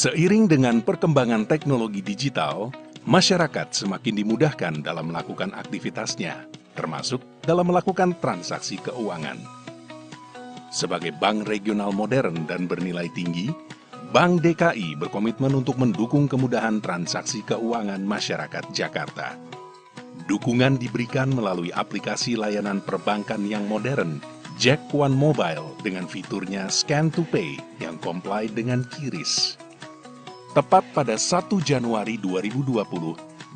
Seiring dengan perkembangan teknologi digital, masyarakat semakin dimudahkan dalam melakukan aktivitasnya, termasuk dalam melakukan transaksi keuangan. Sebagai bank regional modern dan bernilai tinggi, Bank DKI berkomitmen untuk mendukung kemudahan transaksi keuangan masyarakat Jakarta. Dukungan diberikan melalui aplikasi layanan perbankan yang modern, Jack One Mobile dengan fiturnya Scan to Pay yang comply dengan QRIS. Tepat pada 1 Januari 2020,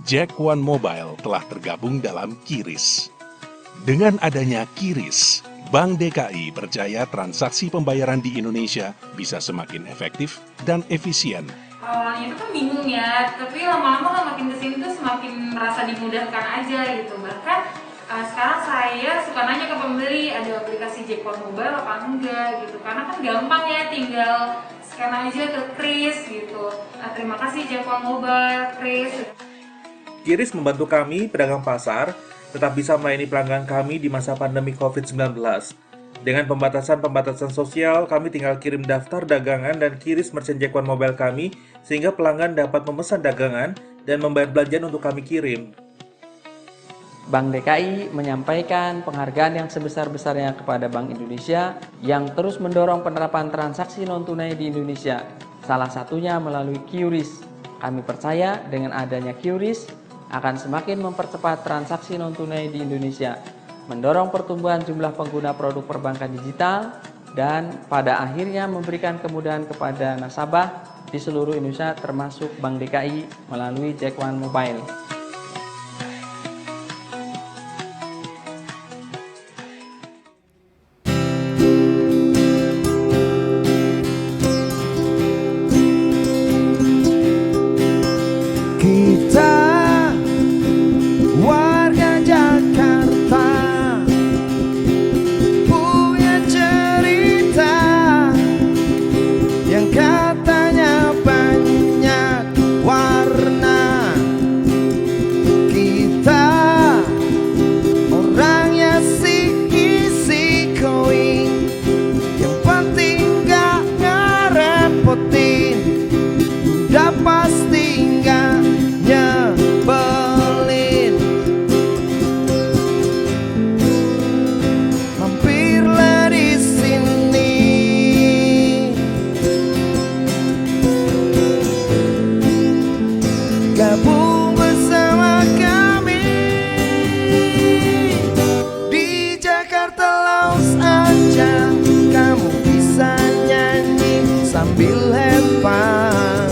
Jack One Mobile telah tergabung dalam QRIS. Dengan adanya QRIS, Bank DKI percaya transaksi pembayaran di Indonesia bisa semakin efektif dan efisien. Awalnya itu kan bingung ya, tapi lama-lama kan makin kesini tuh semakin merasa dimudahkan aja gitu. Bahkan sekarang saya suka nanya ke pembeli, ada aplikasi Jack One Mobile apa enggak gitu. Karena kan gampang ya, tinggal scan aja ke QRIS gitu. Terima kasih Jack One Mobile, QRIS. QRIS membantu kami, pedagang pasar, tetap bisa melayani pelanggan kami di masa pandemi COVID-19. Dengan pembatasan-pembatasan sosial, kami tinggal kirim daftar dagangan dan QRIS merchant Jack One Mobile kami, sehingga pelanggan dapat memesan dagangan dan membayar belanjaan untuk kami kirim. Bank DKI menyampaikan penghargaan yang sebesar-besarnya kepada Bank Indonesia yang terus mendorong penerapan transaksi non-tunai di Indonesia, salah satunya melalui QRIS. Kami percaya dengan adanya QRIS akan semakin mempercepat transaksi non-tunai di Indonesia, mendorong pertumbuhan jumlah pengguna produk perbankan digital, dan pada akhirnya memberikan kemudahan kepada nasabah di seluruh Indonesia termasuk Bank DKI melalui Jack One Mobile. Gabung bersama kami di Jakarta Lounge aja, kamu bisa nyanyi sambil have fun.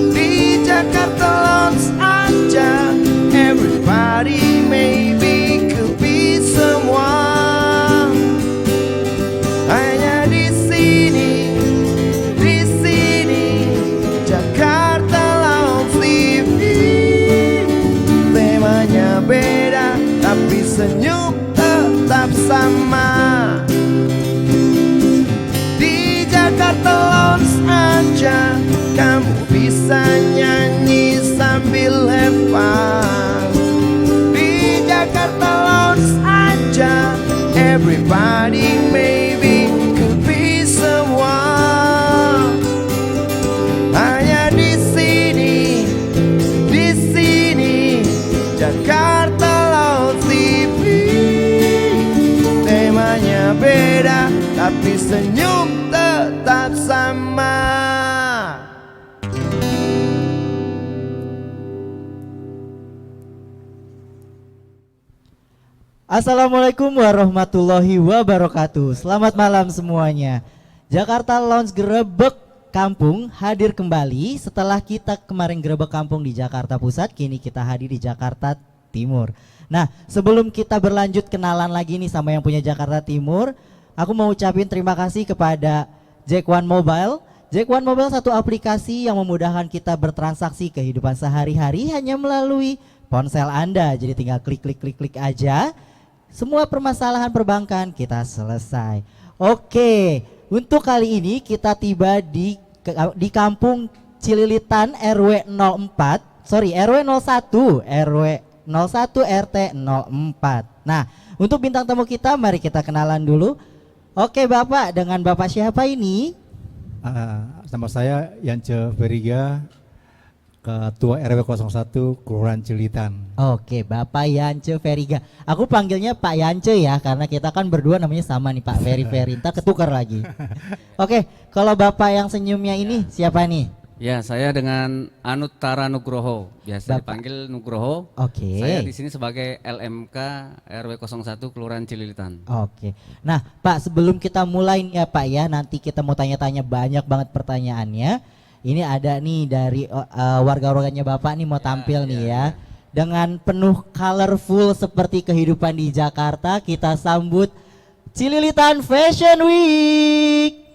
Di Jakarta Lounge aja, everybody maybe could be someone. Hanya di sini Jakarta beda, tapi senyum tetap sama. Di Jakarta Lounge aja, kamu bisa nyanyi sambil have fun. Di Jakarta Lounge aja, everybody maybe could be someone. Hanya di sini Jakarta Lounge TV. Temanya beda, tapi senyum tetap sama. Assalamualaikum warahmatullahi wabarakatuh. Selamat malam semuanya. Jakarta Lounge Gerebek Kampung hadir kembali setelah kita kemarin Gerebek Kampung di Jakarta Pusat, kini kita hadir di Jakarta Timur. Nah, sebelum kita berlanjut kenalan lagi nih sama yang punya Jakarta Timur, aku mau ucapin terima kasih kepada Jack One Mobile. Jack One Mobile satu aplikasi yang memudahkan kita bertransaksi kehidupan sehari-hari hanya melalui ponsel Anda. Jadi tinggal klik aja, semua permasalahan perbankan kita selesai. Oke. Untuk kali ini kita tiba di Kampung Cililitan RW 01 RT 04. Nah, untuk bintang tamu kita mari kita kenalan dulu. Oke Bapak, dengan Bapak siapa ini? Nama saya Yance Veriga, Ketua RW 01 Kelurahan Cilitan. Oke, Bapak Yance Veriga. Aku panggilnya Pak Yance ya, karena kita kan berdua namanya sama nih Pak Veri. Ntar ketukar lagi. Oke, kalau Bapak yang senyumnya ini siapa nih? Ya, saya dengan Anuttara Nugroho, biasa Bapak. dipanggil Nugroho. Oke. Saya di sini sebagai LMK RW 01 Kelurahan Cililitan. Oke. Nah, Pak, sebelum kita mulai nih ya Pak ya, nanti kita mau tanya-tanya banyak banget pertanyaannya. Ini ada nih dari warga-warganya Bapak nih mau tampil nih ya. Dengan penuh colorful seperti kehidupan di Jakarta, kita sambut Cililitan Fashion Week.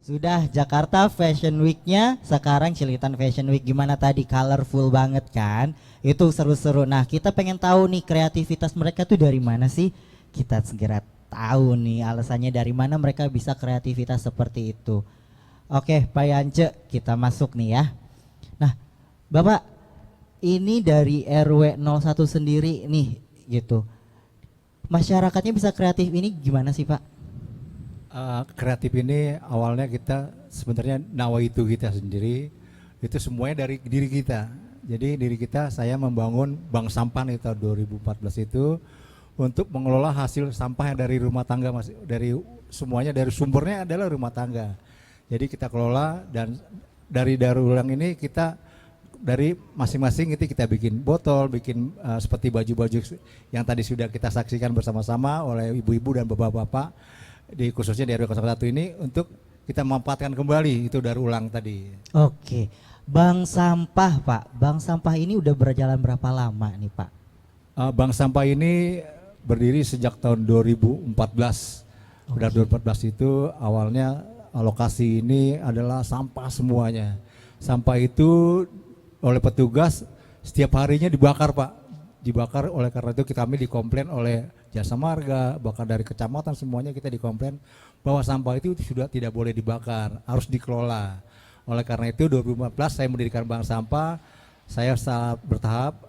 Sudah Jakarta Fashion Week-nya, sekarang Cililitan Fashion Week. Gimana tadi, colorful banget kan? Itu seru-seru. Nah, kita pengen tahu nih kreativitas mereka tuh dari mana sih? Kita segera tahu nih alasannya dari mana mereka bisa kreativitas seperti itu. Oke, Pak Yance, kita masuk nih ya. Nah, Bapak, ini dari RW 01 sendiri nih gitu. Masyarakatnya bisa kreatif ini gimana sih, Pak? Kreatif ini awalnya kita sebenarnya nawaitu kita sendiri, itu semuanya dari diri kita. Jadi diri kita, saya membangun bank sampah nih tahun 2014 itu untuk mengelola hasil sampah yang dari rumah tangga, dari semuanya dari sumbernya adalah rumah tangga. Jadi kita kelola, dan dari daur ulang ini kita dari masing-masing itu kita bikin botol, bikin seperti baju-baju yang tadi sudah kita saksikan bersama-sama oleh ibu-ibu dan bapak-bapak di khususnya di RW 01 ini, untuk kita memanfaatkan kembali itu daur ulang tadi. Oke, bank sampah Pak, bank sampah ini udah berjalan berapa lama nih Pak? Bank sampah ini berdiri sejak tahun 2014. Pada 2014 itu awalnya alokasi ini adalah sampah semuanya. Sampah itu oleh petugas setiap harinya dibakar Pak. Dibakar, oleh karena itu kami dikomplain oleh Jasa Marga, bahkan dari kecamatan semuanya kita dikomplain bahwa sampah itu sudah tidak boleh dibakar, harus dikelola. Oleh karena itu 2014 saya mendirikan bank sampah, saya secara bertahap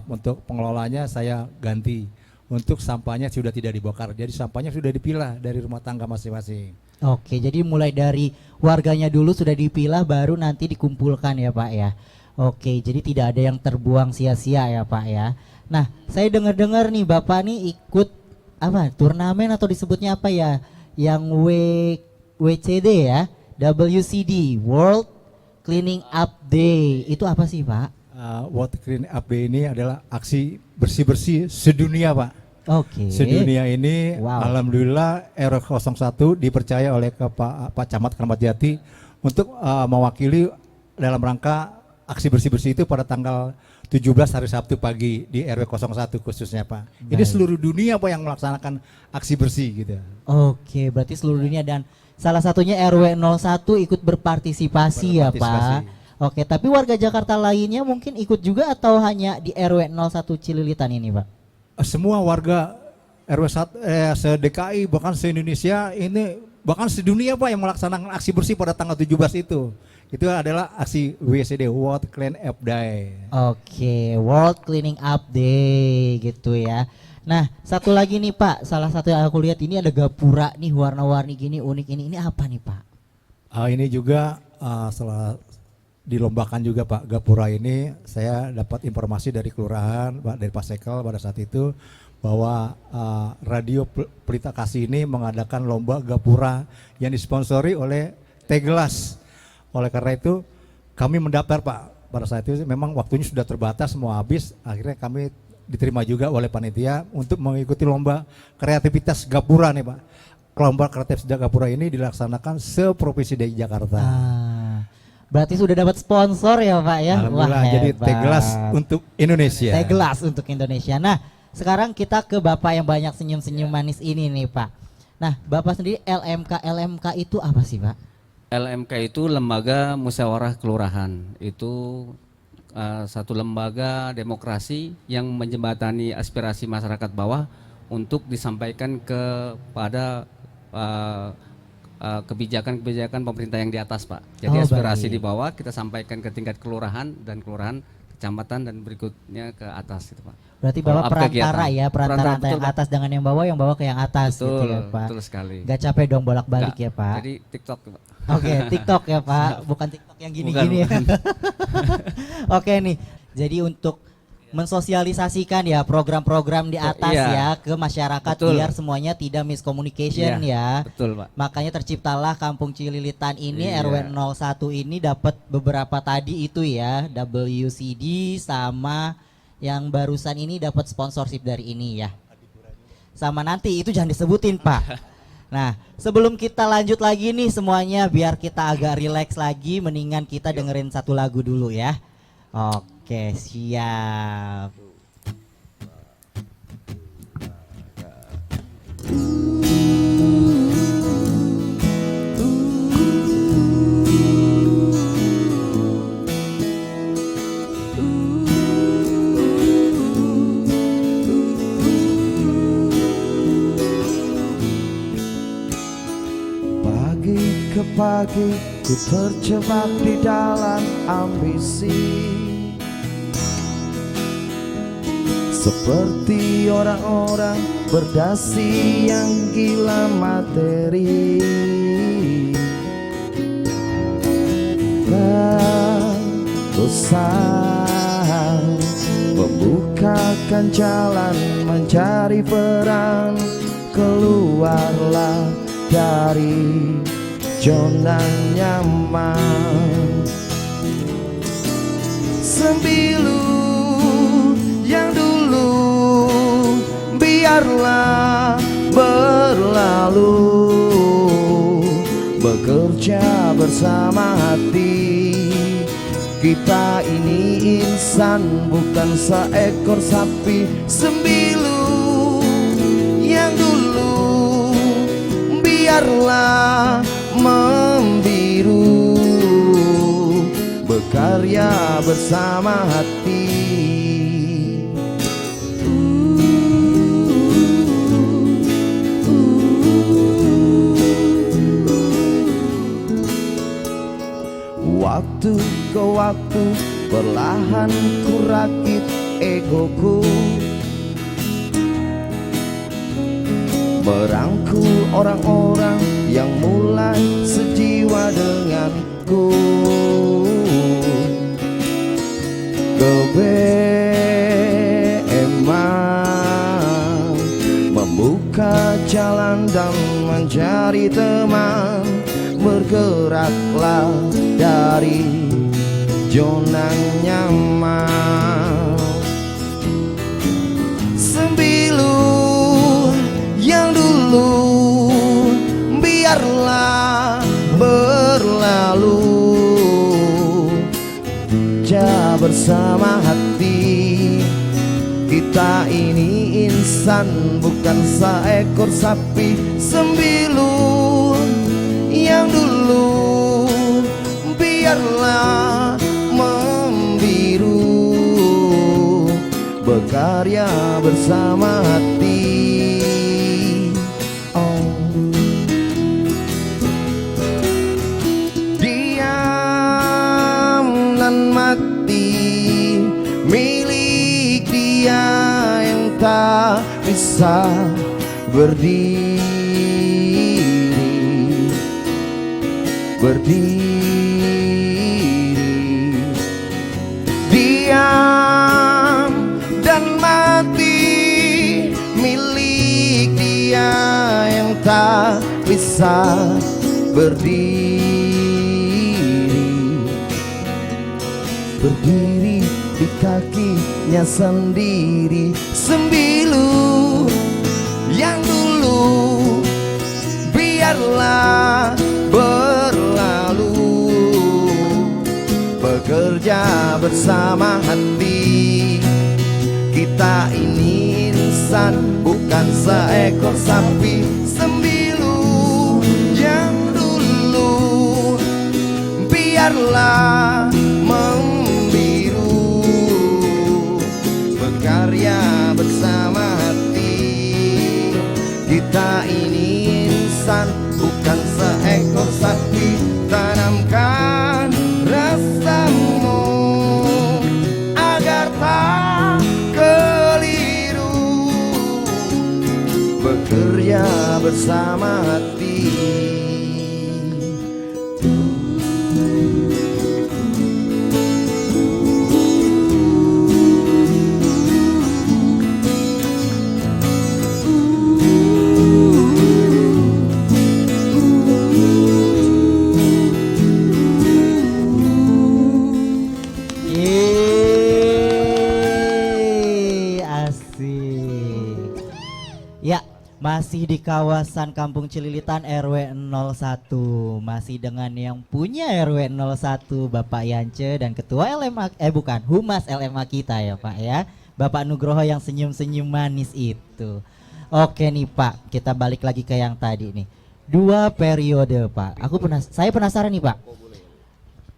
untuk pengelolanya saya ganti. Untuk sampahnya sudah tidak dibakar, jadi sampahnya sudah dipilah dari rumah tangga masing-masing. Oke, jadi mulai dari warganya dulu sudah dipilah, baru nanti dikumpulkan ya Pak ya. Oke, jadi tidak ada yang terbuang sia-sia ya Pak ya. Nah, saya dengar-dengar nih Bapak nih ikut apa turnamen atau disebutnya apa ya, yang WCD ya, WCD World Cleaning Up Day. Itu apa sih Pak? World Cleaning Up Day ini adalah aksi bersih-bersih sedunia Pak. Oke. Sedunia ini, wow. Alhamdulillah RW 01 dipercaya oleh Pak Camat Keramat Jati untuk mewakili dalam rangka aksi bersih-bersih itu pada tanggal 17 hari Sabtu pagi di RW 01 khususnya Pak. Ini Baik. seluruh dunia Pak yang melaksanakan aksi bersih gitu. Oke, berarti seluruh dunia dan salah satunya RW 01 ikut berpartisipasi ya Pak. Oke, tapi warga Jakarta lainnya mungkin ikut juga atau hanya di RW 01 Cililitan ini Pak? Semua warga RW 1 se-DKI bahkan se-Indonesia ini bahkan sedunia Pak yang melaksanakan aksi bersih pada tanggal 17 itu. Itu adalah aksi WCD, World Clean Up Day. Oke, World Cleaning Up Day gitu ya. Nah, satu lagi nih Pak, salah satu yang aku lihat ini ada gapura nih warna-warni gini unik ini apa nih Pak? Ini juga setelah dilombakan juga Pak gapura ini, saya dapat informasi dari kelurahan, Pak, dari Pak Sekel pada saat itu bahwa Radio Pelita Kasih ini mengadakan lomba gapura yang disponsori oleh Teglas. Oleh karena itu kami mendaftar Pak. Pada saat itu memang waktunya sudah terbatas, mau habis, akhirnya kami diterima juga oleh panitia untuk mengikuti lomba kreativitas gapura nih Pak. Lomba kreativitas gapura ini dilaksanakan se-provinsi DKI Jakarta. Berarti sudah dapat sponsor ya Pak ya? Alhamdulillah, jadi Teglas untuk Indonesia. Teglas untuk Indonesia. Nah, sekarang kita ke Bapak yang banyak senyum-senyum manis ini nih Pak. Nah, Bapak sendiri LMK itu apa sih Pak? LMK itu Lembaga Musyawarah Kelurahan. Itu satu lembaga demokrasi yang menjembatani aspirasi masyarakat bawah untuk disampaikan kepada kebijakan-kebijakan pemerintah yang di atas Pak. Jadi aspirasi di bawah kita sampaikan ke tingkat kelurahan dan kelurahan, kecamatan dan berikutnya ke atas gitu Pak. Berarti Bapak perantara ya, perantara betul, yang atas dengan yang bawah ke yang atas betul, gitu ya Pak. Betul sekali. Gak capek dong bolak-balik ya Pak. Jadi TikTok Pak. Oke, TikTok ya Pak, bukan TikTok yang gini-gini ya. Oke nih, jadi untuk mensosialisasikan ya program-program di atas ya ke masyarakat biar semuanya tidak miscommunication ya. Betul Pak. Makanya terciptalah Kampung Cililitan ini RW 01 ini dapat beberapa tadi itu ya, WCD sama yang barusan ini dapat sponsorship dari ini ya. Sama nanti itu jangan disebutin Pak. Nah, sebelum kita lanjut lagi nih semuanya biar kita agak rileks lagi, mendingan kita dengerin satu lagu dulu ya. Oke, siap. Pagi ku terjebak di dalam ambisi, seperti orang-orang berdasi yang gila materi. Bosan membukakan jalan mencari peran, keluarlah dari zona nyaman. Sembilu yang dulu biarlah berlalu, bekerja bersama hati. Kita ini insan bukan seekor sapi. Sembilu yang dulu biarlah membiru, berkarya bersama hati. Waktu ke waktu perlahan ku rakit egoku, merangkul orang-orang yang mulai sejiwa denganku. Kebeeman membuka jalan dan mencari teman, bergeraklah dari zona nyaman. Sembilu yang dulu biarlah berlalu, bersama hati. Kita ini insan bukan seekor sapi sembilu yang dulu biarlah membiru, berkarya bersama hati. Oh, diam dan mati milik dia yang tak bisa berdiri, diam dan mati milik dia yang tak bisa berdiri di kakinya sendiri, sembilu yang dulu biarlah berlalu, bekerja bersama hati. Kita ini insan bukan seekor sapi sembilu yang dulu biarlah membiru, berkarya bersama hati. Kita ini insan bukan seekor sapi, tanamkan rasamu agar tak keliru, bekerja bersama hati. Asik. Ya, masih di kawasan Kampung Cililitan RW 01. Masih dengan yang punya RW 01 Bapak Yance dan Ketua LMA, Humas LMA kita ya Pak ya, Bapak Nugroho yang senyum-senyum manis itu. Oke nih Pak, kita balik lagi ke yang tadi nih. 2 periode Pak. Saya penasaran nih Pak.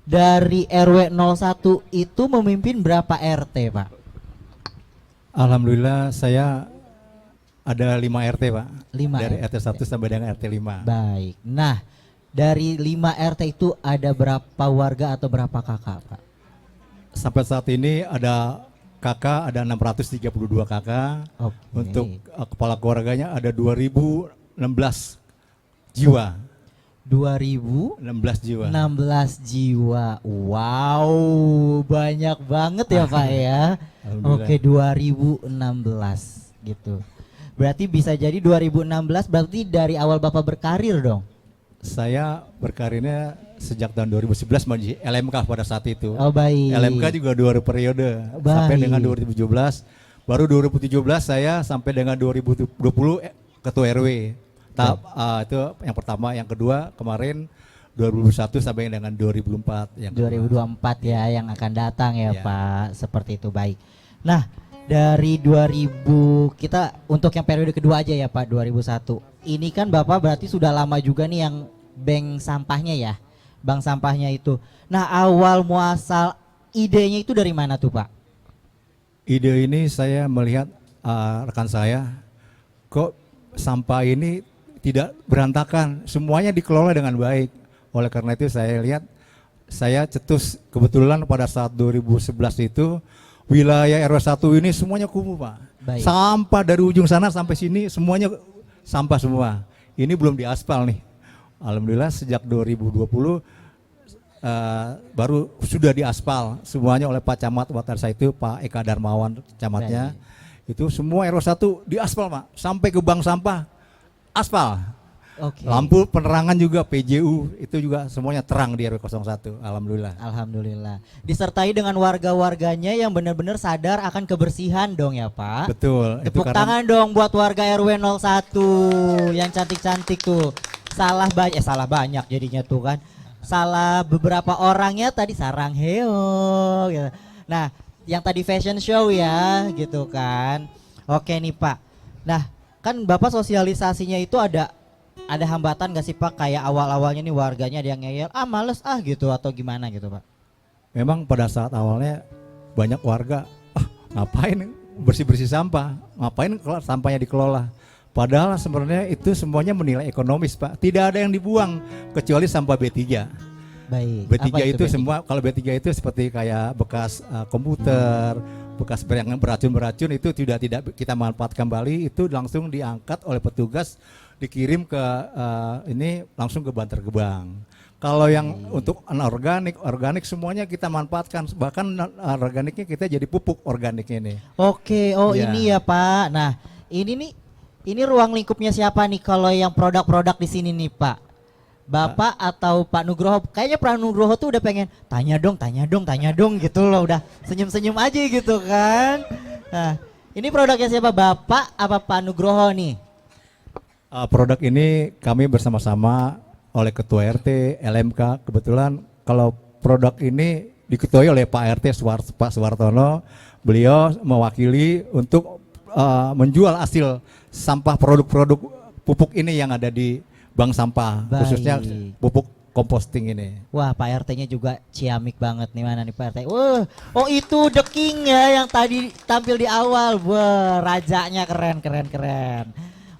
Dari RW 01 itu memimpin berapa RT Pak? Alhamdulillah saya ada 5 RT Pak. 5 dari RT. RT 1 sampai dengan RT 5. Baik. Nah, dari 5 RT itu ada berapa warga atau berapa kakak Pak? Sampai saat ini ada kakak, ada 632 kakak. Oke. Untuk kepala keluarganya ada 2016 jiwa. 2016 jiwa. jiwa. Wow, banyak banget ya Pak ya. Alhamdulillah. Oke, 2016 gitu. Berarti bisa jadi 2016 berarti dari awal Bapak berkarir dong. Saya berkarirnya sejak tahun 2011 di LMK pada saat itu. Oh baik. LMK juga 2 periode sampai dengan 2017. Baru 2017 saya sampai dengan 2020 ketua RW. Itu yang pertama, yang kedua kemarin 2021 sampai dengan 2004 yang 2024 ya yang akan datang ya Pak. Seperti itu, baik. Nah, dari 2000 kita untuk yang periode kedua aja ya Pak, 2001. Ini kan Bapak berarti sudah lama juga nih yang bank sampahnya ya. Bank sampahnya itu. Nah, awal muasal idenya itu dari mana tuh Pak? Ide ini saya melihat rekan saya, kok sampah ini tidak berantakan, semuanya dikelola dengan baik. Oleh karena itu saya lihat, saya cetus kebetulan pada saat 2011 itu wilayah RW 1 ini semuanya kumuh Pak. Baik. Sampah dari ujung sana sampai sini semuanya sampah semua. Ini belum diaspal nih. Alhamdulillah sejak 2020 baru sudah diaspal semuanya oleh Pak Camat pada saat itu, Pak Eka Darmawan camatnya. Baik. Itu semua RW 1 diaspal Pak, sampai ke bank sampah aspal. Oke. Lampu penerangan juga PJU itu juga semuanya terang di RW 01. Alhamdulillah. Alhamdulillah. Disertai dengan warga-warganya yang benar-benar sadar akan kebersihan dong ya Pak. Betul. Tepuk tangan dong buat warga RW 01 yang cantik-cantik tuh. Salah banyak jadinya tuh kan. Salah beberapa orangnya tadi sarang heo gitu. Nah, yang tadi fashion show ya gitu kan. Oke nih Pak. Nah kan Bapak sosialisasinya itu ada hambatan gak sih Pak, kayak awal-awalnya nih warganya ada yang ngeyel males gitu atau gimana gitu Pak? Memang pada saat awalnya banyak warga, ngapain bersih-bersih sampah, ngapain sampahnya dikelola. Padahal sebenarnya itu semuanya menilai ekonomis Pak. Tidak ada yang dibuang kecuali sampah B3. Baik. B3 Apa itu B3? semua, kalau B3 itu seperti kayak bekas komputer, bekas yang beracun-beracun itu tidak kita manfaatkan kembali, itu langsung diangkat oleh petugas dikirim ke ini langsung ke Bantar Gebang. Kalau yang untuk organik semuanya kita manfaatkan, bahkan organiknya kita jadi pupuk organik ini. Oke, Ya. ini ya Pak. Nah, ini ruang lingkupnya siapa nih kalau yang produk-produk di sini nih Pak? Bapak atau Pak Nugroho? Kayaknya Pak Nugroho tuh udah pengen tanya dong gitu loh, udah senyum-senyum aja gitu kan. Nah, ini produknya siapa, Bapak apa Pak Nugroho nih? Produk ini kami bersama-sama oleh Ketua RT, LMK. Kebetulan kalau produk ini diketuai oleh Pak RT Pak Suwartono. Beliau mewakili untuk menjual hasil sampah produk-produk pupuk ini yang ada di bank sampah. Baik. Khususnya pupuk composting ini. Wah, Pak RT-nya juga ciamik banget nih, mana nih Pak RT? Wah, oh itu The King ya yang tadi tampil di awal. Wah, rajanya keren.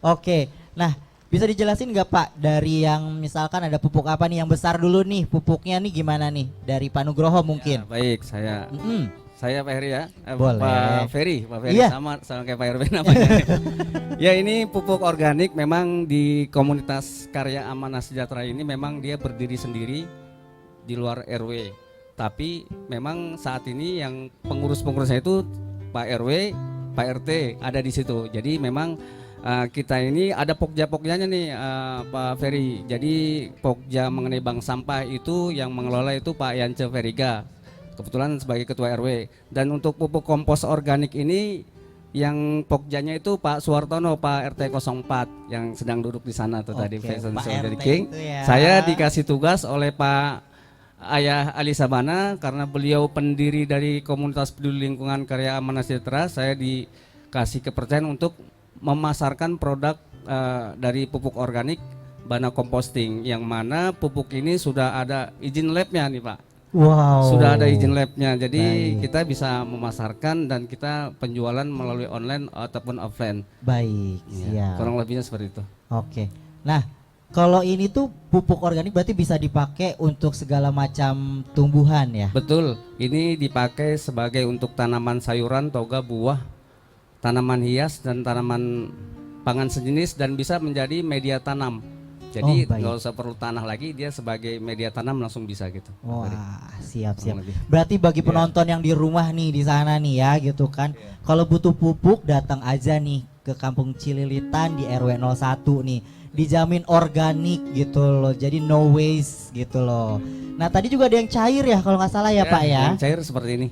Oke, nah bisa dijelasin nggak Pak dari yang misalkan ada pupuk apa nih yang besar dulu nih, pupuknya nih gimana nih dari Pak Nugroho mungkin? Ya, baik, saya Pak Heri ya. Boleh. Pak Ferry Iya. sama kayak Pak RW namanya. Ya, ini pupuk organik memang di komunitas Karya Amanah Sejahtera ini memang dia berdiri sendiri di luar RW. Tapi memang saat ini yang pengurus-pengurusnya itu Pak RW, Pak RT ada di situ. Jadi memang kita ini ada pokja-pokjanya nih Pak Ferry. Jadi pokja mengenai bank sampah itu yang mengelola itu Pak Yance Veriga. Kebetulan sebagai ketua RW. Dan untuk pupuk kompos organik ini yang pokjanya itu Pak Suwartono, Pak RT 04 yang sedang duduk di sana tuh tadi Oke, Fashion Pak Show dari RT King. itu ya. Saya dikasih tugas oleh Pak Ayah Ali Sabana karena beliau pendiri dari komunitas peduli lingkungan Karya Amanah Sejahtera. Saya dikasih kepercayaan untuk memasarkan produk dari pupuk organik Bana Composting, yang mana pupuk ini sudah ada izin labnya nih Pak. Wow. Sudah ada izin labnya, jadi Baik. kita bisa memasarkan dan kita penjualan melalui online ataupun offline. Baik, Ya, siap. kurang lebihnya seperti itu. Oke. Nah, kalau ini tuh pupuk organik berarti bisa dipakai untuk segala macam tumbuhan ya? Betul, ini dipakai sebagai untuk tanaman sayuran, toga, buah, tanaman hias dan tanaman pangan sejenis, dan bisa menjadi media tanam. Jadi Oh, baik. nggak usah perlu tanah lagi, dia sebagai media tanam langsung bisa gitu. Wah, siap. Kurang lebih. Berarti bagi penonton yang di rumah nih, di sana nih ya gitu kan. Kalau butuh pupuk datang aja nih ke Kampung Cililitan di RW 01 nih. Dijamin organik gitu loh. Jadi no waste gitu loh. Nah, tadi juga ada yang cair ya kalau nggak salah ya, Pak ya. Yang cair seperti ini.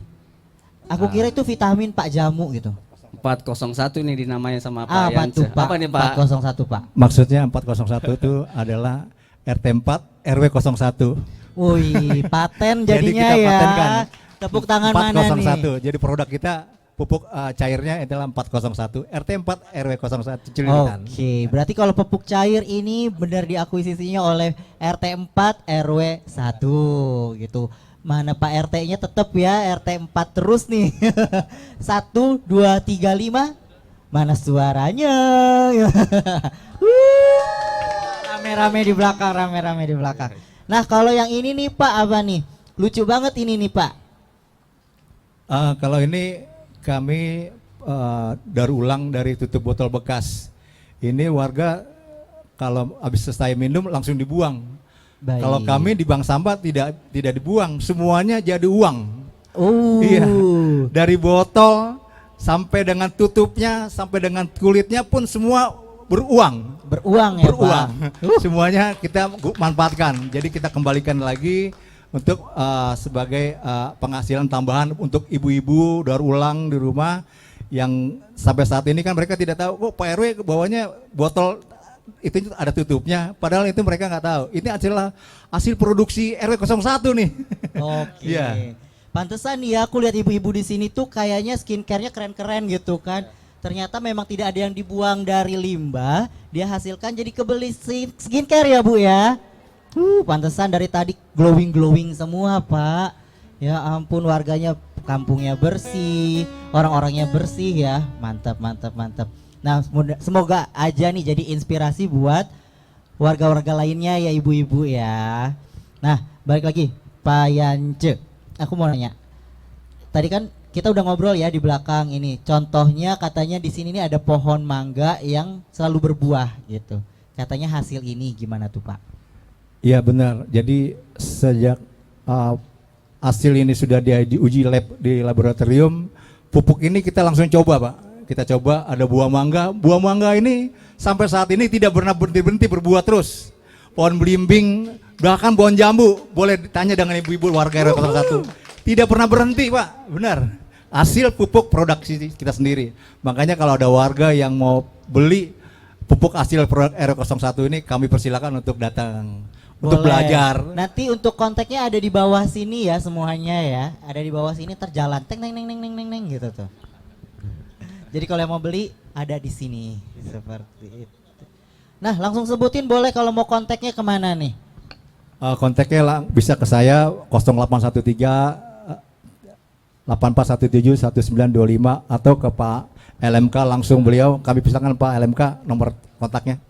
Aku kira itu vitamin Pak Jamu gitu. 401 ini dinamai sama Pak Apa Yance. tuh Pak? Apa nih Pak? 401 Pak. Maksudnya 401 itu adalah RT 4 RW 01. Wih, paten Jadi jadinya kita ya. patenkan. Tepuk tangan mana nih? 401. Jadi produk kita pupuk cairnya adalah 401 RT 4 RW 01 Cililitan. Oke, berarti kalau pupuk cair ini benar diakuisisinya oleh RT 4 RW 1 gitu. Mana Pak RT-nya tetap ya RT 4 terus nih. 1 2 3 5. Mana suaranya? Rame-rame di belakang, rame-rame di belakang. Nah, kalau yang ini nih Pak apa nih? Lucu banget ini nih Pak. Kalau ini kami daur ulang dari tutup botol bekas. Ini warga kalau habis selesai minum langsung dibuang. Baik. Kalau kami di bank sampah tidak dibuang, semuanya jadi uang. Oh. Iya. Dari botol sampai dengan tutupnya, sampai dengan kulitnya pun semua beruang. Beruang ya Beruang. Pak. Semuanya kita manfaatkan. Jadi kita kembalikan lagi untuk sebagai penghasilan tambahan untuk ibu-ibu daur ulang di rumah yang sampai saat ini kan mereka tidak tahu kok Pak RW bawanya botol itu ada tutupnya, padahal itu mereka nggak tahu. Ini adalah hasil produksi RW 01 nih. Oke. Iya. Pantesan nih ya, aku lihat ibu-ibu di sini tuh kayaknya skincare-nya keren-keren gitu kan. Ternyata memang tidak ada yang dibuang dari limbah, dia hasilkan jadi kebeli skincare ya Bu ya. Pantesan dari tadi glowing semua Pak. Ya ampun, warganya kampungnya bersih, orang-orangnya bersih ya. Mantap. Nah semoga aja nih jadi inspirasi buat warga-warga lainnya ya ibu-ibu ya. Nah balik lagi Pak Yance, aku mau nanya. Tadi kan kita udah ngobrol ya di belakang ini. Contohnya katanya di sini nih ada pohon mangga yang selalu berbuah gitu. Katanya hasil ini gimana tuh Pak? Iya benar. Jadi sejak hasil ini sudah diuji lab di laboratorium, pupuk ini kita langsung coba Pak. Kita coba ada buah mangga. Buah mangga ini sampai saat ini tidak pernah berhenti berbuah terus. Pohon belimbing, bahkan pohon jambu, boleh ditanya dengan ibu-ibu warga RW 01. Tidak pernah berhenti Pak, benar. Hasil pupuk produksi kita sendiri. Makanya kalau ada warga yang mau beli pupuk hasil produk RW 01 ini, kami persilakan untuk datang. Untuk belajar. Nanti untuk kontaknya ada di bawah sini ya semuanya ya. Ada di bawah sini terjalan teng neng gitu tuh. Jadi kalau yang mau beli ada di sini seperti itu. Nah langsung sebutin boleh kalau mau kontaknya kemana nih? Kontaknya bisa ke saya 0813 8417 1925 atau ke Pak LMK langsung beliau. Kami pisahkan Pak LMK nomor kontaknya.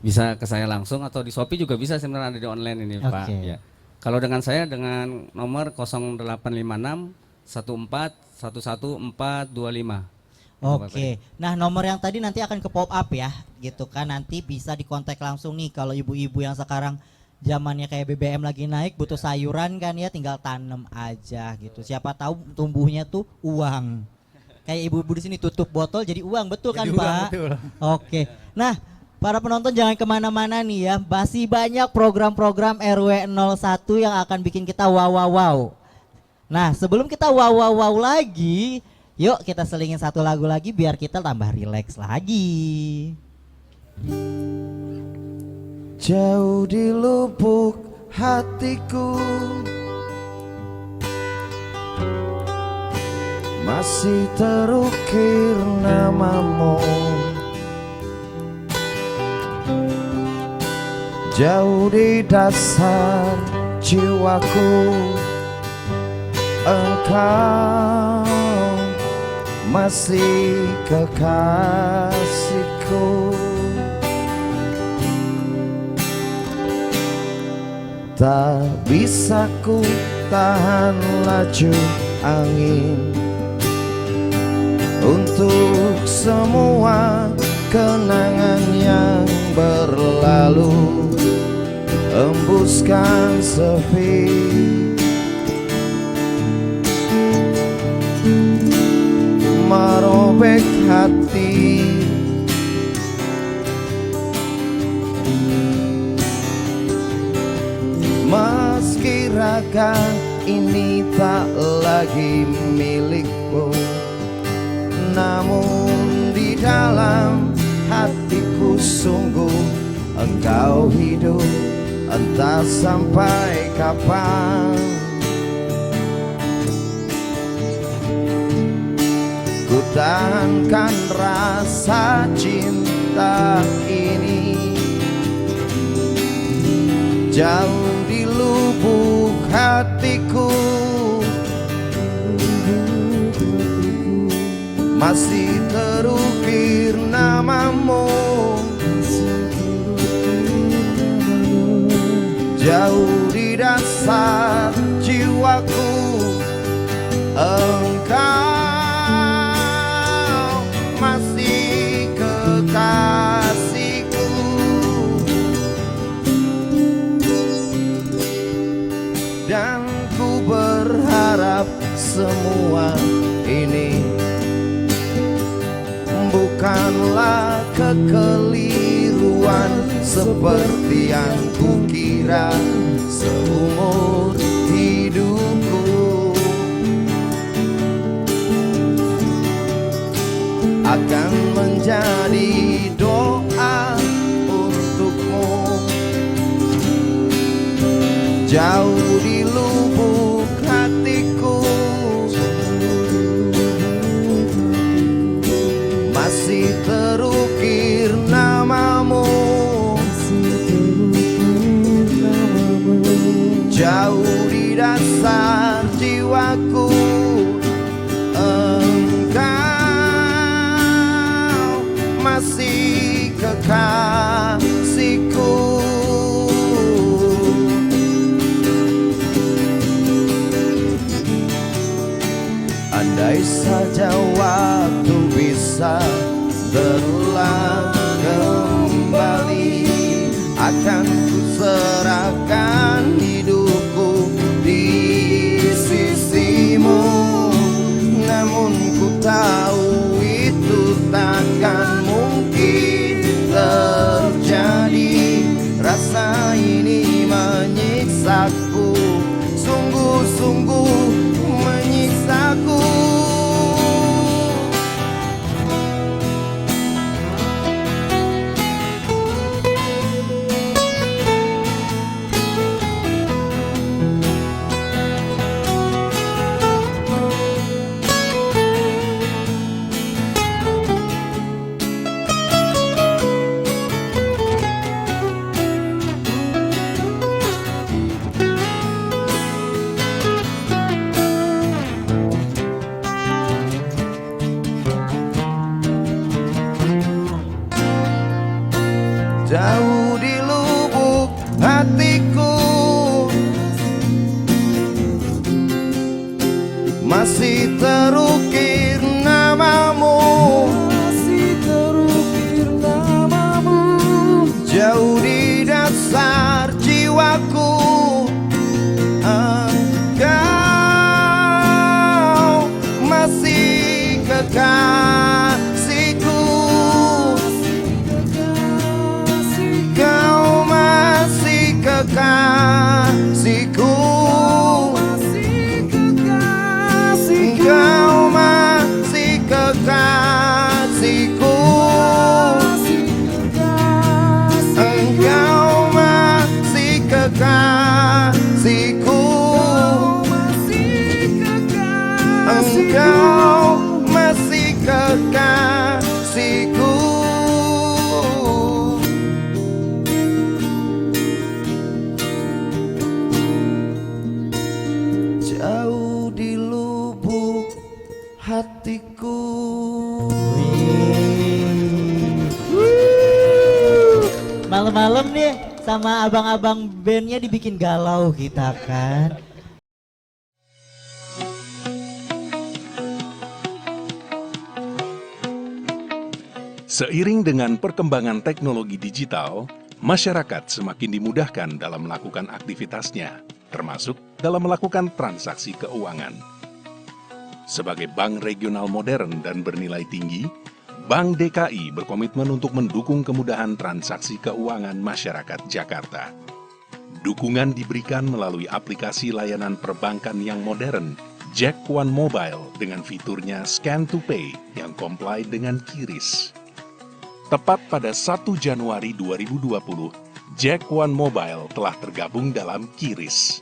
Bisa ke saya langsung atau di Shopee juga bisa, sebenarnya ada di online ini Pak. Ya. Kalau dengan saya dengan nomor 0856 14 11 425. Oke. Nah nomor yang tadi nanti akan ke pop up ya gitu kan, nanti bisa dikontak langsung nih kalau ibu-ibu yang sekarang zamannya kayak BBM lagi naik butuh sayuran kan ya, tinggal tanam aja gitu. Siapa tahu tumbuhnya tuh uang. Kayak ibu-ibu di sini tutup botol jadi uang, betul kan Pak? Betul. Oke. Nah para penonton jangan kemana-mana nih ya, masih banyak program-program RW 01 yang akan bikin kita wow. Nah sebelum kita wow lagi, yuk kita selingin satu lagu lagi biar kita tambah rileks lagi. Jauh di lubuk hatiku masih terukir namamu. Jauh di dasar jiwaku engkau masih kekasihku. Tak bisa ku tahan laju angin untuk semua kenangan yang berlalu, embuskan sepi. Merobek hati, meski raga ini tak lagi milikku, namun di dalam hatiku sungguh engkau hidup, entah sampai kapan. Ku tahankan rasa cinta ini jauh di lubuk hatiku, masih terukir namamu. Jauh di dasar jiwaku engkau masih kekasihku. Dan ku berharap semua ini bukanlah kekeliruan seperti yang kukira seumur hidupku. Akan menjadi doa untukmu jauh di lubuk hatiku. dasar jiwaku, engkau masih kekasihku. Andai saja waktu bisa berulang kembali, akan ku serahkan hidupku di sisimu. Namun ku tahu itu takkan mungkin terjadi. Rasa ini menyiksaku, sungguh-sungguh menyiksaku. Jauh di lubuk hatiku masih terukir namamu, jauh di dasar jiwaku. Engkau masih kekasihku, kau masih kekasihku, kau masih kekasihku, engkau masih kekasihku, engkau masih kekasihku. Jauh di lubuk hatiku. Malam-malam nih sama abang-abang bandnya dibikin galau kita kan. Seiring dengan perkembangan teknologi digital, masyarakat semakin dimudahkan dalam melakukan aktivitasnya, termasuk dalam melakukan transaksi keuangan. Sebagai bank regional modern dan bernilai tinggi, Bank DKI berkomitmen untuk mendukung kemudahan transaksi keuangan masyarakat Jakarta. Dukungan diberikan melalui aplikasi layanan perbankan yang modern, Jack One Mobile dengan fiturnya Scan to Pay yang comply dengan QRIS. Tepat pada 1 Januari 2020, Jack One Mobile telah tergabung dalam QRIS.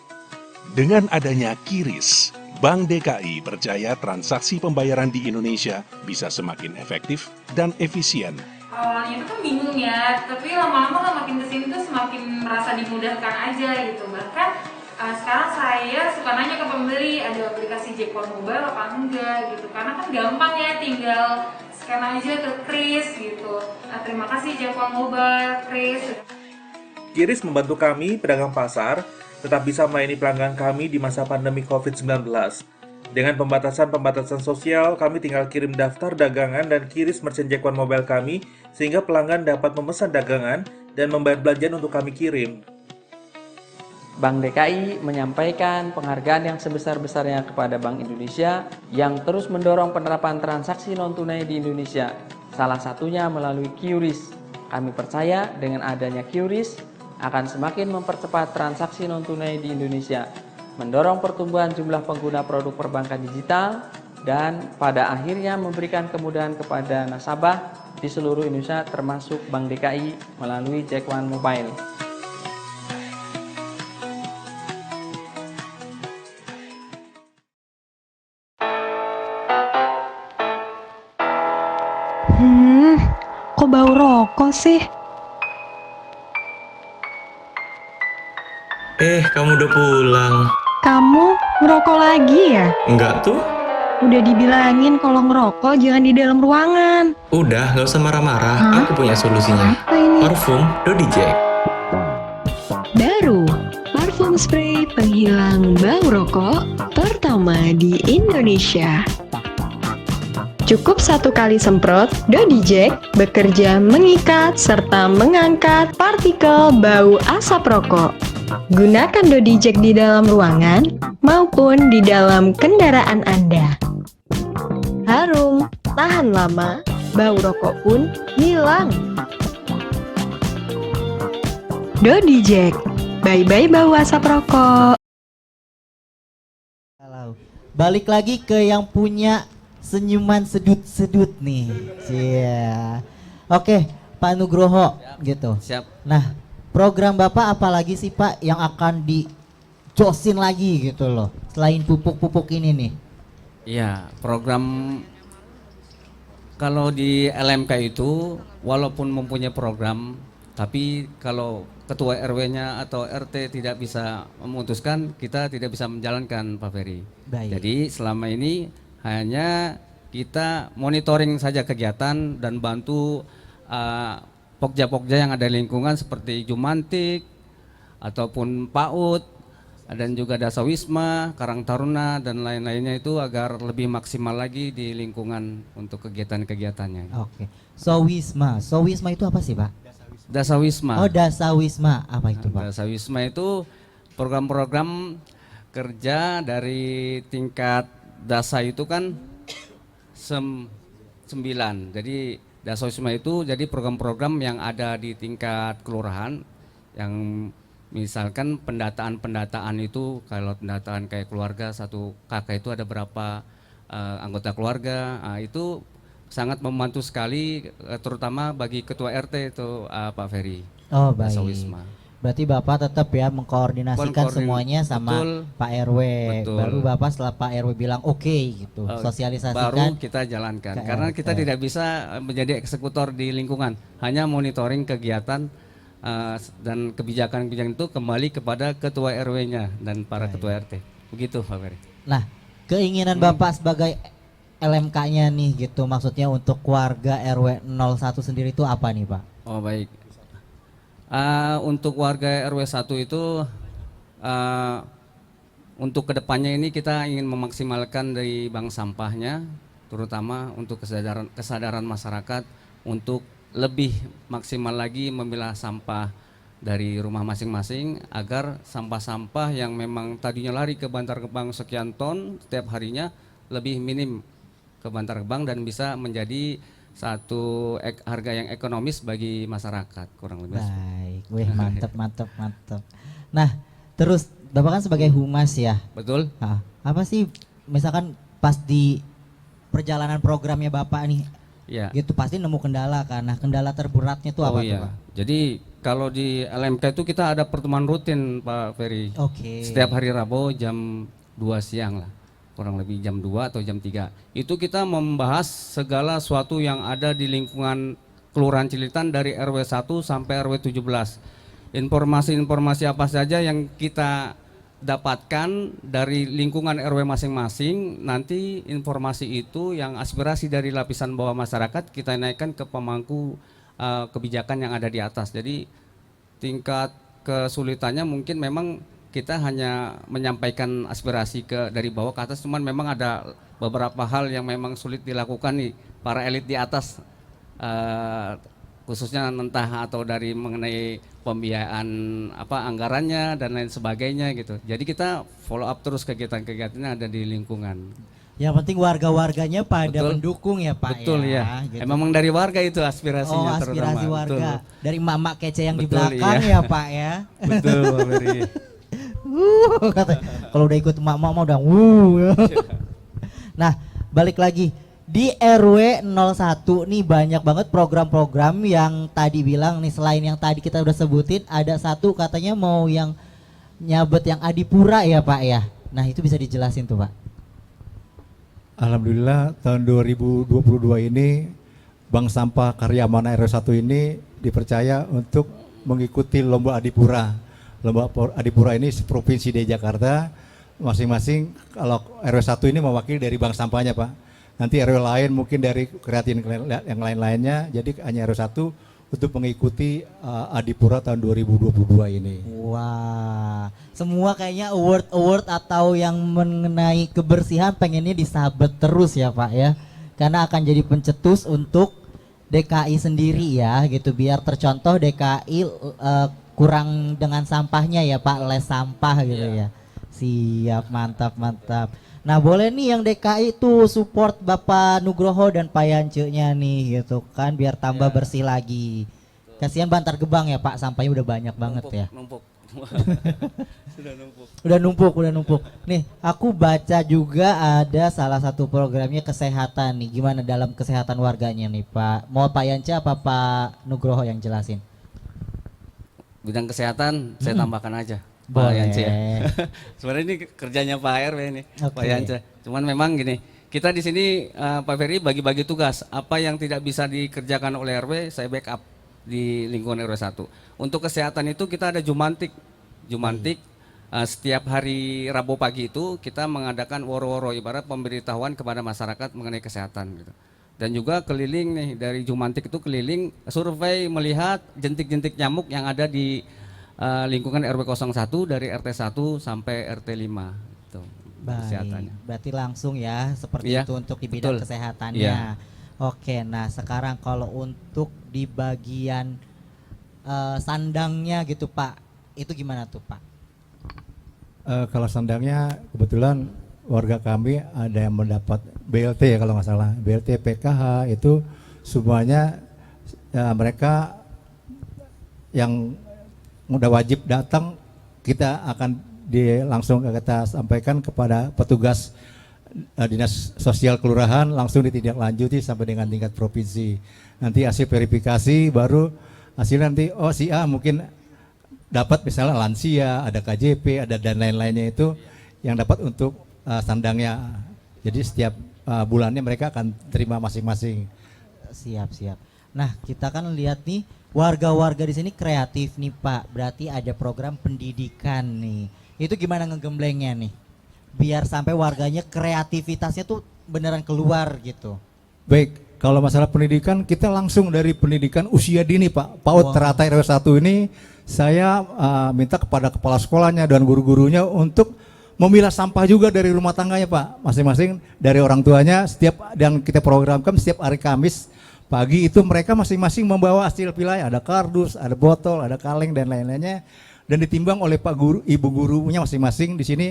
Dengan adanya QRIS, Bank DKI percaya transaksi pembayaran di Indonesia bisa semakin efektif dan efisien. Awalnya itu kan bingung ya, tapi lama-lama makin kesini tuh semakin merasa dimudahkan aja gitu. Bahkan sekarang saya suka nanya ke pembeli, ada aplikasi Jack One Mobile apa enggak gitu. Karena kan gampang ya, tinggal scan aja ke QRIS gitu. Nah, terima kasih Jack One Mobile, QRIS. QRIS membantu kami, pedagang pasar, tetap bisa melayani pelanggan kami di masa pandemi COVID-19. Dengan pembatasan-pembatasan sosial, kami tinggal kirim daftar dagangan dan QRIS merchant Jack One Mobile kami, sehingga pelanggan dapat memesan dagangan dan membayar belanjaan untuk kami kirim. Bank DKI menyampaikan penghargaan yang sebesar-besarnya kepada Bank Indonesia yang terus mendorong penerapan transaksi non-tunai di Indonesia, salah satunya melalui QRIS. Kami percaya dengan adanya QRIS akan semakin mempercepat transaksi non-tunai di Indonesia, mendorong pertumbuhan jumlah pengguna produk perbankan digital, dan pada akhirnya memberikan kemudahan kepada nasabah di seluruh Indonesia termasuk Bank DKI melalui Jack One Mobile. Kok bau rokok sih? Kamu udah pulang. Kamu ngerokok lagi ya? Enggak tuh. Udah dibilangin kalau ngerokok jangan di dalam ruangan. Udah, nggak usah marah-marah. Hah? Aku punya solusinya. Apa ini? Parfum Dodi Jack. Baru, parfum spray penghilang bau rokok pertama di Indonesia. Cukup 1 kali semprot, Dodi Jack bekerja mengikat serta mengangkat partikel bau asap rokok. Gunakan Dodi Jack di dalam ruangan maupun di dalam kendaraan Anda. Harum, tahan lama, bau rokok pun hilang. Dodi Jack, bye-bye bau asap rokok. Kalau balik lagi ke yang punya senyuman sedut-sedut nih. Cia. Oke, Pak Nugroho gitu. Siap. Nah, program Bapak apa lagi sih Pak yang akan dijosin lagi gitu loh, selain pupuk-pupuk ini nih? Iya, program kalau di LMK itu walaupun mempunyai program, tapi kalau ketua RW-nya atau RT tidak bisa memutuskan, kita tidak bisa menjalankan, Pak Ferry. Baik. Jadi selama ini hanya kita monitoring saja kegiatan dan bantu pokja-pokja yang ada di lingkungan seperti Jumantik ataupun PAUD dan juga Dasa Wisma, Karang Taruna dan lain-lainnya itu agar lebih maksimal lagi di lingkungan untuk kegiatan-kegiatannya. Oke. Sowisma itu apa sih Pak? Dasa Wisma. Oh, Dasa Wisma, apa itu Pak? Dasa Wisma itu program-program kerja dari tingkat dasa itu kan 9. Jadi Dasa Wisma itu jadi program-program yang ada di tingkat kelurahan yang misalkan pendataan itu, kalau pendataan kayak keluarga satu kakak itu ada berapa anggota keluarga, itu sangat membantu sekali terutama bagi ketua RT itu Pak Ferry. Oh, Dasa baik. Wisma. Berarti Bapak tetap ya mengkoordinasikan semuanya sama betul, Pak RW. betul. Baru Bapak setelah Pak RW bilang oke gitu, sosialisasikan. Baru kita jalankan ke karena RT. kita tidak bisa menjadi eksekutor di lingkungan, hanya monitoring kegiatan dan kebijakan-kebijakan itu kembali kepada ketua RW-nya dan para Baik. ketua RT. Begitu Pak Ferry. Nah, keinginan Bapak sebagai LMK-nya nih gitu, maksudnya untuk warga RW 01 sendiri itu apa nih Pak? Oh baik. Untuk warga RW 1 itu untuk kedepannya ini kita ingin memaksimalkan dari bank sampahnya, terutama untuk kesadaran masyarakat untuk lebih maksimal lagi memilah sampah dari rumah masing-masing agar sampah-sampah yang memang tadinya lari ke Bantar Gebang sekian ton setiap harinya lebih minim ke Bantar Gebang dan bisa menjadi satu harga yang ekonomis bagi masyarakat kurang lebih. Baik, wih mantep. Nah, terus Bapak kan sebagai humas ya. Betul. Nah, apa sih misalkan pas di perjalanan programnya Bapak nih, Ya. gitu pasti nemu kendala kan? Nah, kendala terberatnya itu apa tuh Pak? Jadi kalau di LMK itu kita ada pertemuan rutin Pak Ferry. Oke. Setiap hari Rabu jam 2 siang lah. Kurang lebih jam 2 atau jam 3. Itu kita membahas segala sesuatu yang ada di lingkungan Kelurahan Cilitan dari RW 1 sampai RW 17. Informasi-informasi apa saja yang kita dapatkan dari lingkungan RW masing-masing, nanti informasi itu yang aspirasi dari lapisan bawah masyarakat kita naikkan ke pemangku kebijakan yang ada di atas. Jadi tingkat kesulitannya mungkin memang kita hanya menyampaikan aspirasi dari bawah ke atas, cuman memang ada beberapa hal yang memang sulit dilakukan nih para elit di atas, khususnya entah atau dari mengenai pembiayaan anggarannya dan lain sebagainya gitu. Jadi kita follow up terus kegiatan-kegiatannya ada di lingkungan. Yang penting warga-warganya pada Betul. mendukung ya Pak. Betul ya. ya. Memang dari warga itu aspirasinya terutama. Aspirasi warga. Betul. Dari emak-emak kece yang di Betul, belakang iya. ya Pak ya. Betul Pak Ferry. Kalau udah ikut emak-emak mah udah Nah, balik lagi di RW 01 nih banyak banget program-program yang tadi bilang nih, selain yang tadi kita udah sebutin, ada satu katanya mau yang nyabet yang Adipura ya Pak ya. Nah, itu bisa dijelasin tuh Pak. Alhamdulillah tahun 2022 ini Bank Sampah Karya Amanah RW 1 ini dipercaya untuk mengikuti Lomba Adipura. Lomba Adipura ini provinsi di Jakarta, masing-masing kalau RW 1 ini mewakili dari bank sampahnya Pak. Nanti RW lain mungkin dari kreatif yang lain-lainnya, jadi hanya RW 1 untuk mengikuti Adipura tahun 2022 ini. Wah, semua kayaknya award atau yang mengenai kebersihan pengennya disabet terus ya Pak ya. Karena akan jadi pencetus untuk DKI sendiri ya gitu, biar tercontoh DKI kurang dengan sampahnya ya Pak, less sampah gitu ya. Siap, mantap mantap. Nah boleh nih yang DKI tuh support Bapak Nugroho dan Pak Yance-nya nih gitu kan, biar tambah bersih lagi. Kasihan Bantar Gebang ya Pak, sampahnya udah banyak banget ya. Numpuk. Udah numpuk. Nih aku baca juga ada salah satu programnya kesehatan nih. Gimana dalam kesehatan warganya nih Pak? Mau Pak Yance apa Pak Nugroho yang jelasin? Bidang kesehatan saya tambahkan aja. Pak Boleh. Yance ya. Sebenarnya ini kerjanya Pak RW ini, Oke. Pak Yance. Cuman memang gini, kita di sini Pak Ferry bagi-bagi tugas. Apa yang tidak bisa dikerjakan oleh RW, saya backup di lingkungan RW 1. Untuk kesehatan itu kita ada Jumantik. Setiap hari Rabu pagi itu kita mengadakan woro-woro, ibarat pemberitahuan kepada masyarakat mengenai kesehatan gitu. Dan juga keliling nih, dari Jumantik itu keliling survei melihat jentik-jentik nyamuk yang ada di lingkungan RW 01 dari RT 1 sampai RT 5 gitu. Kesehatannya. Berarti langsung ya seperti Iya, itu untuk di bidang betul. kesehatannya. Iya. Oke, nah sekarang kalau untuk di bagian sandangnya gitu Pak, itu gimana tuh Pak? Kalau sandangnya kebetulan warga kami ada yang mendapat BLT ya kalau nggak salah, BLT PKH itu semuanya mereka yang udah wajib datang, kita akan langsung kita sampaikan kepada petugas dinas sosial kelurahan, langsung ditindaklanjuti sampai dengan tingkat provinsi. Nanti hasil verifikasi baru hasilnya nanti si A mungkin dapat misalnya lansia, ada KJP, ada dan lain-lainnya itu yang dapat untuk sandangnya. Jadi setiap bulannya mereka akan terima masing-masing. Siap. Nah, kita kan lihat nih warga-warga di sini kreatif nih Pak. Berarti ada program pendidikan nih. Itu gimana ngegemblengnya nih? Biar sampai warganya kreativitasnya tuh beneran keluar gitu. Baik, kalau masalah pendidikan kita langsung dari pendidikan usia dini Pak. PAUD teratai RW 1 ini saya minta kepada kepala sekolahnya dan guru-gurunya untuk memilah sampah juga dari rumah tangganya Pak. Masing-masing dari orang tuanya dan kita programkan setiap hari Kamis pagi itu mereka masing-masing membawa hasil pilah, ada kardus, ada botol, ada kaleng dan lain-lainnya, dan ditimbang oleh Pak Guru, Ibu gurunya masing-masing di sini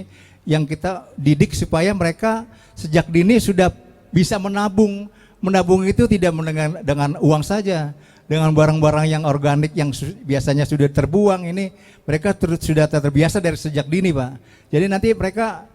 yang kita didik supaya mereka sejak dini sudah bisa menabung. Menabung itu tidak dengan uang saja, dengan barang-barang yang organik yang biasanya sudah terbuang ini mereka sudah terbiasa dari sejak dini Pak. Jadi nanti mereka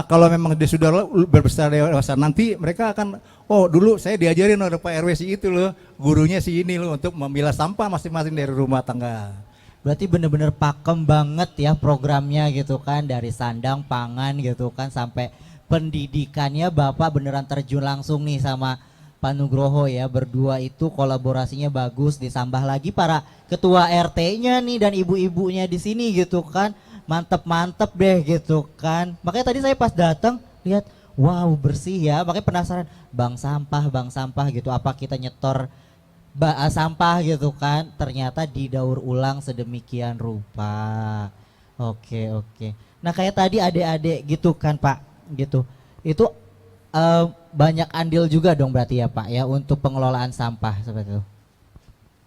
kalau memang dia sudah berbesar dewasa nanti mereka akan dulu saya diajarin oleh Pak RW si itu loh, gurunya si ini loh untuk memilah sampah masing-masing dari rumah tangga. Berarti bener-bener pakem banget ya programnya gitu kan, dari sandang, pangan gitu kan sampai pendidikannya Bapak beneran terjun langsung nih sama Pak Nugroho ya, berdua itu kolaborasinya bagus, ditambah lagi para ketua RT-nya nih dan ibu-ibunya di sini gitu kan. Mantep deh gitu kan. Makanya tadi saya pas datang lihat, wow bersih ya. Makanya penasaran, bang sampah gitu. Apa kita nyetor sampah gitu kan? Ternyata didaur ulang sedemikian rupa. Oke. Nah kayak tadi adik-adik gitu kan Pak, gitu. Itu banyak andil juga dong berarti ya Pak ya untuk pengelolaan sampah seperti itu.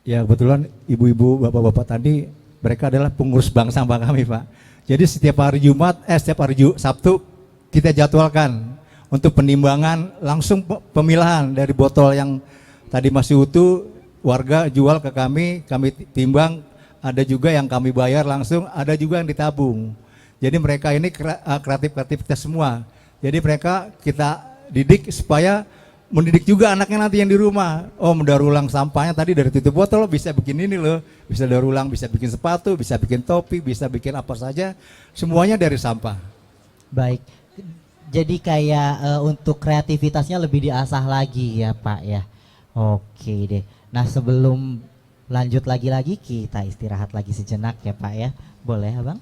Ya kebetulan ibu-ibu, bapak-bapak tadi mereka adalah pengurus bank sampah kami Pak. Jadi setiap hari Sabtu kita jadwalkan untuk penimbangan langsung pemilahan dari botol yang tadi masih utuh, warga jual ke kami timbang, ada juga yang kami bayar langsung, ada juga yang ditabung. Jadi mereka ini kreativitas semua. Jadi mereka kita didik supaya mendidik juga anaknya nanti yang di rumah. Mendaur ulang sampahnya tadi dari tutup botol bisa bikin ini loh, bisa daur ulang, bisa bikin sepatu, bisa bikin topi, bisa bikin apa saja, semuanya dari sampah. Baik, jadi kayak untuk kreativitasnya lebih diasah lagi ya Pak ya. Oke deh. Nah sebelum lanjut lagi kita istirahat lagi sejenak ya Pak ya. Boleh Abang?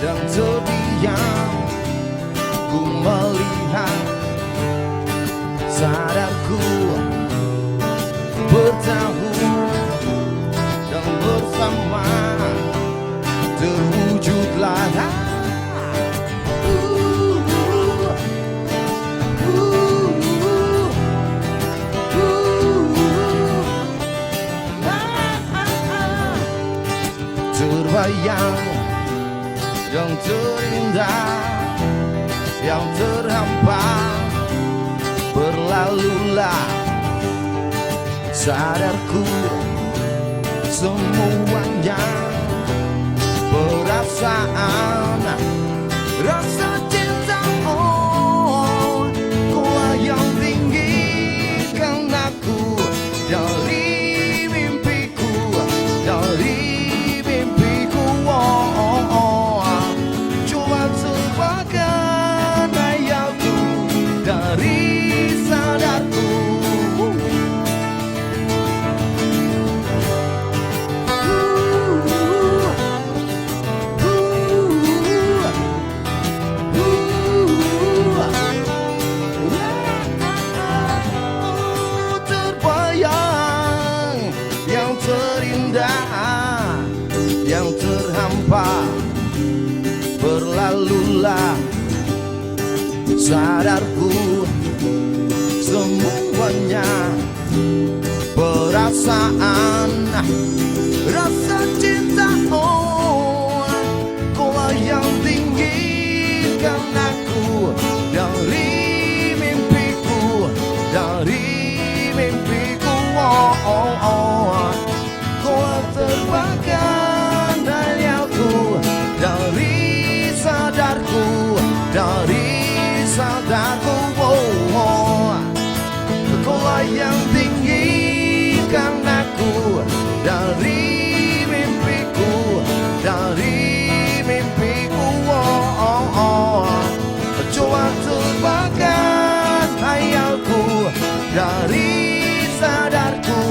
dan terdiam ku melihat sadarku bertahun dan bersama terwujudlah terbayang yang terindah, yang terhampa, berlalulah sadarku semuanya, perasaan rasa cinta, oh kuah yang tinggikan aku dari mimpiku, dari mimpiku, oh coba terbakar hayalku dari sadarku. Terbayang yang terindah, yang terhampa, berlalulah sadarku semuanya, perasaan rasa cinta, oh kaulah yang tinggikan aku dari mimpiku, dari mimpiku, oh kaulah terbakar hayalku dari sadarku, dari sadarku, oh kaulah yang tinggikan aku dari mimpiku, dari mimpiku, oh coba terbakar hayalku dari sadarku.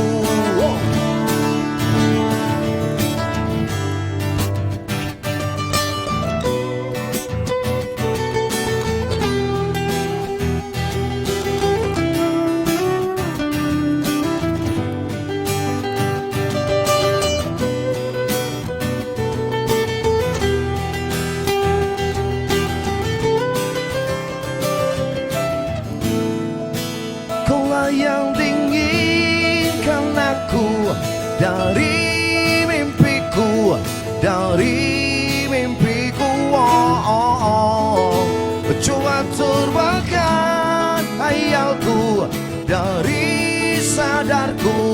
Kaulah yang tinggikan aku dari mimpiku, dari mimpiku, oh coba terbakar hayalku dari sadarku,